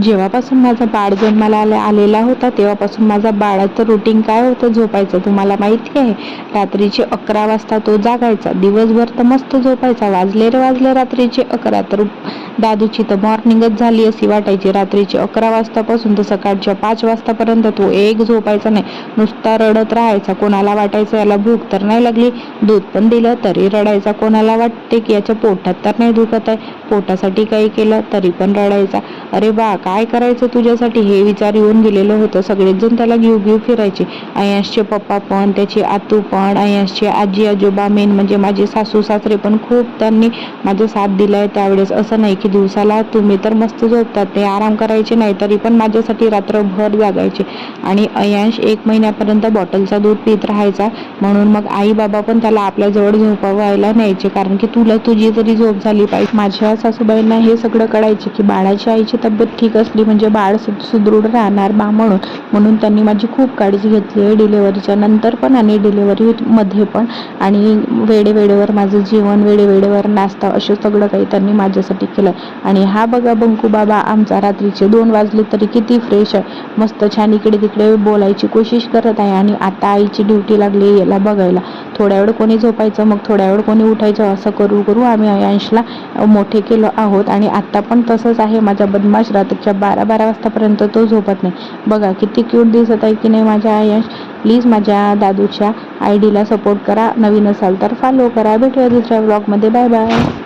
जेव्हापासून माझा बाळ जन्माला आलेला होता तेव्हापासून माझा बाळाचं रुटीन काय होतं झोपायचं तुम्हाला माहिती आहे. रात्रीचे 11 वाजता तो जागायचा, दिवसभर तर मस्त झोपायचा. वाजले रात्रीचे 11 तर दादूची तर मॉर्निंगच झाली अशी वाटायची. रात्रीचे 11 वाजतापासून तर सकाळच्या 5 वाजतापर्यंत तो एक झोपायचा नाही, नुसता रडत राहायचा. कोणाला वाटायचं याला भूक तर नाही लागली, दूध पण दिलं तरी रडायचा. कोणाला वाटते की याच्या पोटात तर नाही दुखत आहे, पोटासाठी काही केलं तरी पण रडायचा. अरे बा काय करायचं तुझ्यासाठी हे विचार येऊन गेलेलं होतं. सगळेच जण त्याला घेऊ फिरायचे. अय्यांशचे पप्पा पण, त्याची आतू पण, अय्यांशचे आजी आजोबा, मेन म्हणजे माझे सासू सासरे पण खूप त्यांनी माझा साथ दिलाय त्यावेळेस. असं नाही की दिवसाला तुम्ही तर मस्त झोपतात, ते आराम करायचे नाही तरी पण माझ्यासाठी रात्रभर जागायचे. आणि अय्यांश 1 महिन्यापर्यंत बॉटलचा दूध पीत राहायचा. म्हणून मग आई बाबा पण त्याला आपल्या जवळ झोपवायला न्यायचे, कारण की तुला तुझी तरी झोप झाली पाहिजे. माझ्या सासूबाईंना हे सगळं कळायचे की बाळाच्या आईची तब्येत ठीक असली म्हणजे बाळ सुदृढ राहणार बा, म्हणून त्यांनी माझी खूप काळजी घेतली आहे डिलेव्हरीच्या नंतर पण आणि डिलेव्हरीमध्ये पण. आणि वेळेवर माझं जेवण, वेळेवर नाश्ता, असं सगळं काही त्यांनी माझ्यासाठी केलं. आणि हा बघा बंकू बाबा आमचा रात्रीचे 2 वाजले तरी किती फ्रेश आहे, मस्त छान इकडे तिकडे बोलायची कोशिश करत आहे. आणि आता आईची ड्युटी लागली याला बघायला. थोड्या वेळ कोणी झोपायचं, मग थोड्या वेळ कोणी उठायचं, असं करू आम्ही अय्यांशला मोठे केलं आहोत. आणि आत्ता पण तसंच आहे माझा बदमाश. रात्रीच्या 12 वाजतापर्यंत तो झोपत नाही. बघा किती क्यूट दिसत आहे की नाही माझा अय्यांश. प्लीज माझ्या दादूच्या आयडीला सपोर्ट करा, नवीन असाल तर फॉलो करा. भेटूया दुसऱ्या व्लॉगमध्ये. Bye bye.